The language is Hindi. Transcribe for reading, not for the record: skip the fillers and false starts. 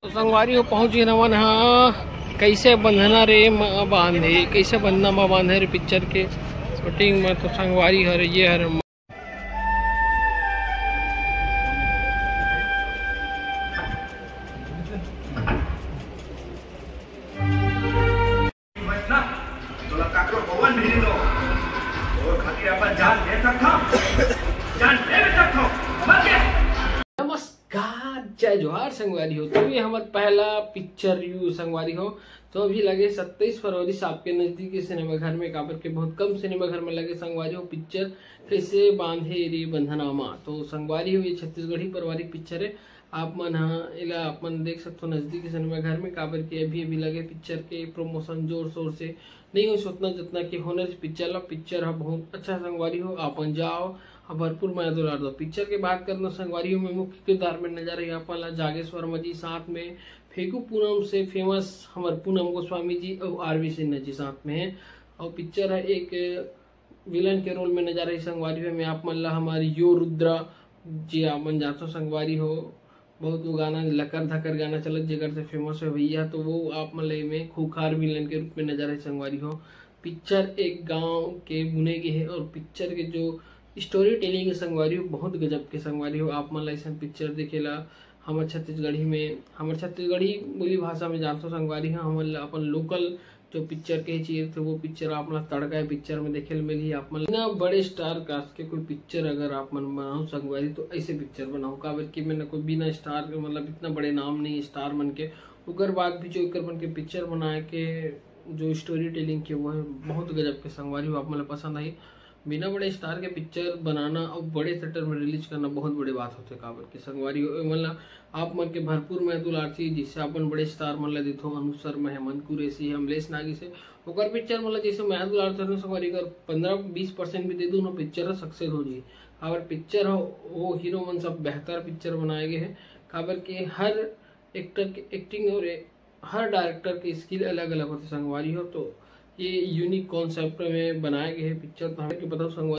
तो संगवारी हो पहुंची नवन हाँ कैसे बंधना रे बांधे कैसे बंधना माँ बांधे रे पिक्चर के शूटिंग में। तो संगवारी हर ये हर नमस्कार जय जोहार संगवारी हो। तो ये हमारा पहला पिक्चर रिव्यू संगवारी हो। तो अभी लगे 27 फरवरी से आपके नजदीकी सिनेमा घर में काबर के बहुत कम सिनेमा घर में लगे संगवारी हो पिक्चर कैसे बांधे रे बंधनामा। तो संगवारी हो ये छत्तीसगढ़ी पारिवारिक पिक्चर है। आप मन इला आप मन देख सकते हो नजदीकी सिनेमा घर में काबर के अभी अभी लगे पिक्चर के प्रमोशन जोर शोर से नहीं हो उतना जितना कि होने पिक्चर ला पिक्चर है बहुत अच्छा संगवारी हो। आपन जाओ भरपूर मैं दुलार दो। पिक्चर के बात करना संगवारी में मुख्य किरदार में नजर है अपन ला जागेश्वर जी, साथ में फेगू पूनम से फेमस हमारे पूनम गोस्वामी जी और आरवी सिन्हा जी साथ में है। और पिक्चर है एक विलन के रोल में नजर है संगवारी में आप मन ला हमारी यो रुद्रा जी आप मन जातो संगवारी हो। बहुत वो गाना लकर धकर गाना चलत जेकर से फेमस है भैया। तो वो आप मन में खूखार विलन के रूप में नजर है संगवारी हो। पिक्चर एक गांव के बुने की है और पिक्चर के जो स्टोरी टेलिंग के संगवारी हो बहुत गजब के संगवारी हो। आप मन ऐसा पिक्चर देखेला हमारे छत्तीसगढ़ी में हमारे छत्तीसगढ़ी बोली भाषा में जानते संगवारी है। हम अपन लोकल जो पिक्चर के चाहिए थे वो पिक्चर आप तड़का है पिक्चर में देखे मिली। आप मन इतना बड़े स्टार कास्ट के कोई पिक्चर अगर आप मन बनाओ संगवारी तो ऐसे पिक्चर बनाओ काबर की मैंने कोई बिना स्टार के मतलब इतना बड़े नाम नहीं स्टार मन के उकर बाद भी जो एक बन के पिक्चर बनाए के जो स्टोरी टेलिंग के वो है बहुत गजब के संगवारी हो। आप मतलब पसंद आई बिना बड़े स्टार के पिक्चर बनाना और बड़े थिएटर में रिलीज करना बहुत बड़ी बात होती है काबर के संगवारी मतलब आप मन के भरपूर महदुल आरती जिससे अपन बड़े स्टार मन ला देते अनुज शर्मा हेमंत कुरैशी अमलेश नागी से ओकर पिक्चर मतलब जैसे महदुल आरती संगवारी कर 15-20% भी दे दू ना पिक्चर सक्सेस हो जाए। काबर पिक्चर हो वो हीरो मन सब बेहतर पिक्चर बनाए गए हैं काबर के हर एक्टर के एक्टिंग और हर डायरेक्टर के स्किल अलग अलग होते संगवारी हो। तो ये यूनिक कॉन्सेप्ट में बनाए गए हैं पिक्चर। तो हमें बताओ संगवारी